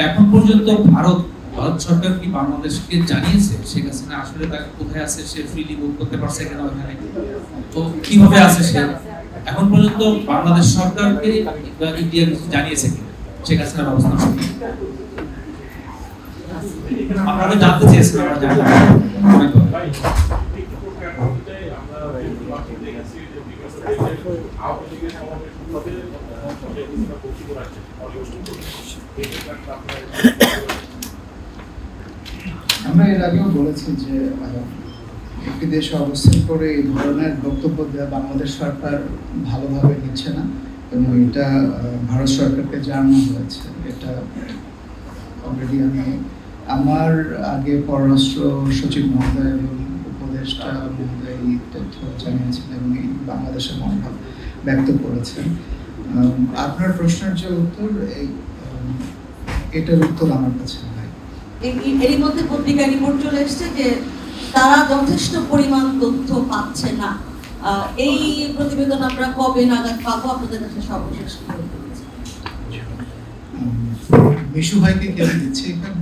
এখন পর্যন্ত ভারত সরকার কি বাংলাদেশকে জানিয়েছে শেখ হাসিনা আসলে তাকে কোথায় আছে, সে ফ্রিলি মুভ করতে পারছে কিনা ওখানে, তো কিভাবে আছে সে? এখন পর্যন্ত বাংলাদেশ সরকারকে ইন্ডিয়া জানিয়েছে কিনা শেখ হাসিনার অবস্থান সম্পর্কে? আপনারা জানতে চেয়েছেন, আমরা জানলাম। আমরা এর আগেও বলেছি যে একটি দেশে অবস্থান করে এই ধরনের বক্তব্য দেওয়া বাংলাদেশ সরকার ভালোভাবে নিচ্ছে না, এবং এটা ভারত সরকারকে জানানো হয়েছে। এটা অলরেডি আমি আমার আগে পররাষ্ট্র সচিব মহোদয় এবং উপদেষ্টা মহোদয় এই তথ্য জানিয়েছেন এবং এই বাংলাদেশের মনোভাব ব্যক্ত করেছেন। আপনার প্রশ্নের যে উত্তর, এটার উত্তর আমার কাছে নাই। এরই মধ্যে পত্রিকায় রিপোর্ট চলে এসছে যে তারা যথেষ্ট পরিমাণ তথ্য পাচ্ছে না। এই প্রতিবেদন আমরা কবে নাগাদ পাবো? আপনাদের কাছে সর্বশেষ মিশু ভাইকে কে দিচ্ছে এখানে?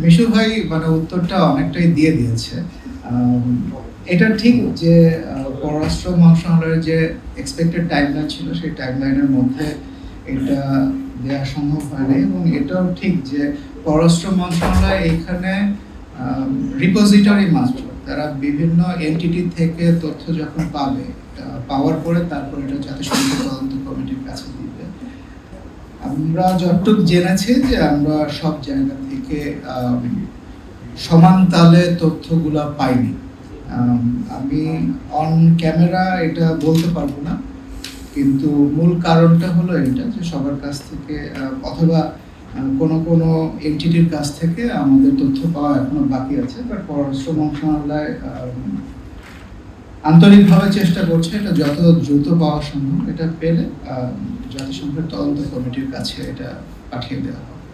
মিশু ভাই মানে উত্তরটা অনেকটাই দিয়ে দিয়েছে। এটা ঠিক যে পররাষ্ট্র মন্ত্রণালয়ের যে এক্সপেক্টেড টাইমলাইন ছিল সেই টাইমলাইনের মধ্যে এটা দেওয়া সম্ভব হয়নি, এবং এটাও ঠিক যে পররাষ্ট্র মন্ত্রণালয় এখানে রিপোজিটরি মাত্র, তারা বিভিন্ন এনটিটি থেকে তথ্য যখন পাওয়ার পরে তারপর এটা জাতিসংঘ তদন্ত কমিটির কাছে দিবে। আমরা যতটুকু জেনেছি যে আমরা সব জায়গা থেকে সমান তালে তথ্যগুলা পাইনি। আমি অন ক্যামেরা এটা বলতে পারবো না, কিন্তু মূল কারণটা হলো এটা যে সবার কাছ থেকে অথবা কোনো এনটিটির কাছ থেকে আমাদের তথ্য পাওয়া এখনো বাকি আছে। বাট পররাষ্ট্র মন্ত্রণালয় আন্তরিকভাবে চেষ্টা করছে এটা যত দ্রুত পাওয়া সম্ভব এটা পেলে জাতিসংঘের তদন্ত কমিটির কাছে এটা পাঠিয়ে দেওয়া হবে।